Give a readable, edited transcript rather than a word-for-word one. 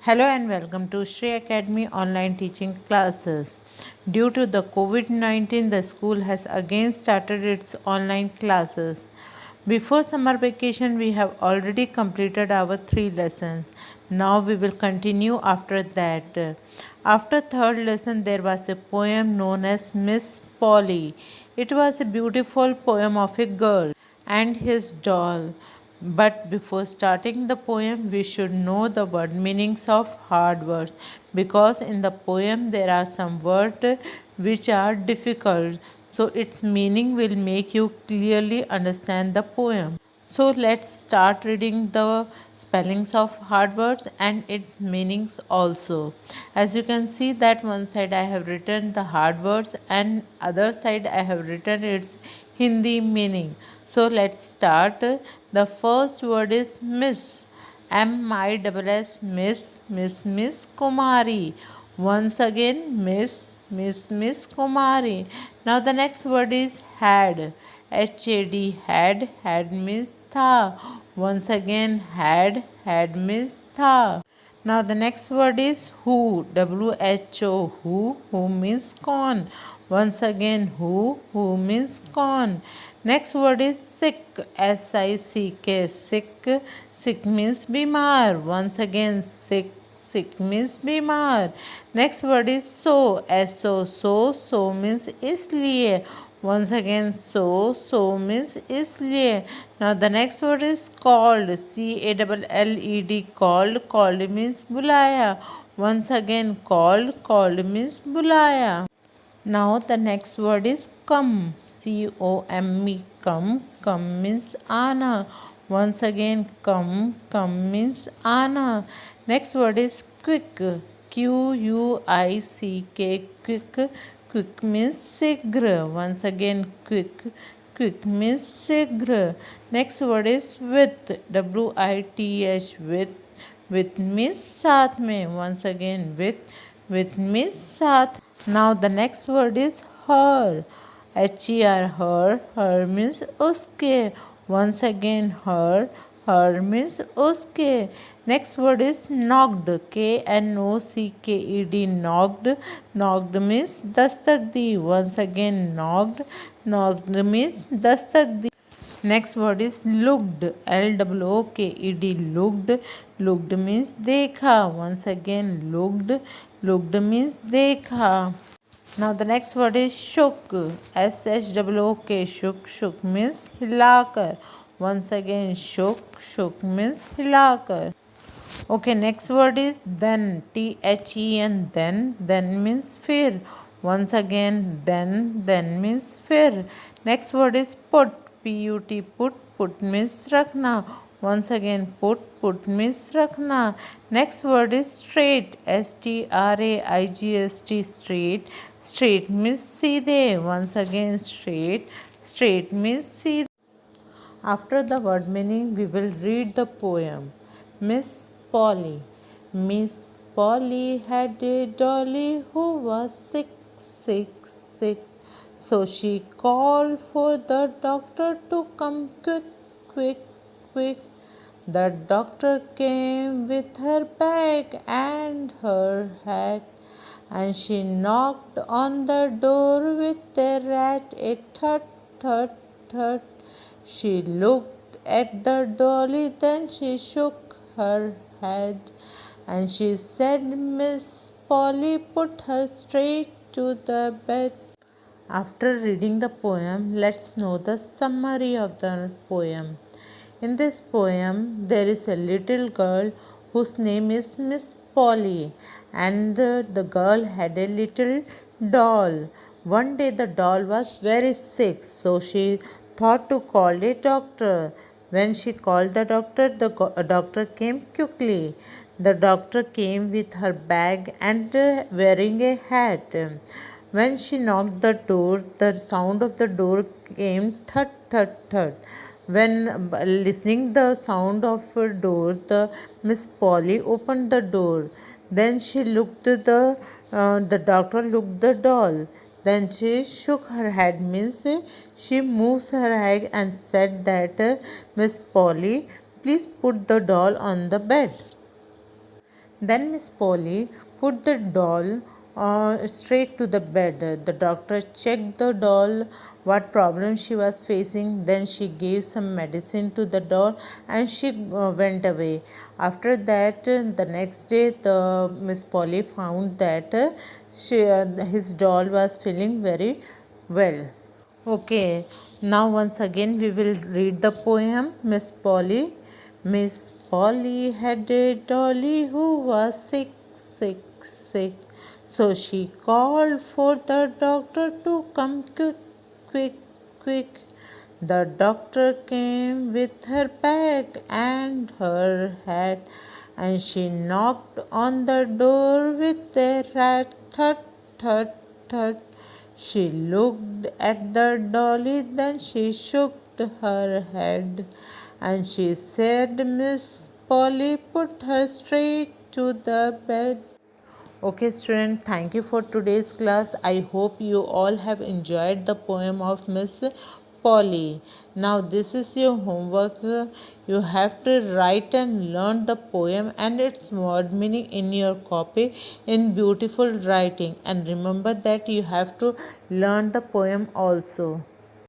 Hello and welcome to Shri Academy online teaching classes. Due to the COVID-19, the school has again started its online classes. Before summer vacation, we have already completed our 3 lessons. Now we will continue after that. After third lesson, there was a poem known as Miss Polly. It was a beautiful poem of a girl and his doll. But before starting the poem, we should know the word meanings of hard words because in the poem there are some words which are difficult. So its meaning will make you clearly understand the poem. So let's start reading the spellings of hard words and its meanings also. As you can see that one side I have written the hard words and other side I have written its Hindi meaning. So let's start. The first word is Miss. MISS Miss Kumari. Once again Miss Kumari. Now the next word is had. Had means tha. Once again had means tha. Now the next word is who. Who means corn. Once again who means corn. Next word is sick. Sick means bimar. Once again sick means bimar. Next word is so means isliye. Once again so means isliye. Now the next word is called. Called means bulaya. Once again called means bulaya. Now the next word is come. Come means ana. Once again come means ana. Next word is quick. Quick. Quick means sigra. Once again quick means sigra. Next word is with. With means साथ में. Once again with means साथ. Now the next word is her. Her means uske. Once again her means uske. Next word is knocked. Knocked means dastak di. Once again knocked means dastak di. Next word is looked. Looked means dekha. Once again looked means dekha. Now the next word is shook. Shook means hilakar. Once again shook means hilakar. Okay, next word is then. Then means fir. Once again then means fir. Next word is put. Put means rakhna. Once again put means rakhna. Next word is straight. Straight. Straight means seedhe. Once again straight means seedhe. After the word meaning, we will read the poem. Miss Polly. Miss Polly had a dolly who was sick. So she called for the doctor to come quick. The doctor came with her bag and her hat, and she knocked on the door with a rat, a thud. She looked at the dolly, then she shook her head, and she said, Miss Polly, put her straight to the bed. After reading the poem, let's know the summary of the poem. In this poem, there is a little girl whose name is Miss Polly, and the girl had a little doll. One day the doll was very sick, so she thought to call a doctor. When she called the doctor came quickly. The doctor came with her bag and wearing a hat. When she knocked the door, the sound of the door came thud. When listening the sound of a door, the Miss Polly opened the door. Then she looked the doctor looked the doll. Then she shook her head, means she moves her head and said that Miss Polly, please put the doll on the bed. Then Miss Polly put the doll straight to the bed. The doctor checked the doll, what problem she was facing. Then she gave some medicine to the doll and she went away. After that, the next day, the Miss Polly found that his doll was feeling very well. Okay, now once again we will read the poem Miss Polly. Miss Polly had a dolly who was sick, sick, sick. So she called for the doctor to come quick, quick, quick. The doctor came with her bag and her hat, and she knocked on the door with a rat, thud, thud, thud. She looked at the dolly, then she shook her head, and she said, Miss Polly, put her straight to the bed. Okay, student, thank you for today's class. I hope you all have enjoyed the poem of Miss Polly. Now, this is your homework. You have to write and learn the poem and its word meaning in your copy in beautiful writing. And remember that you have to learn the poem also.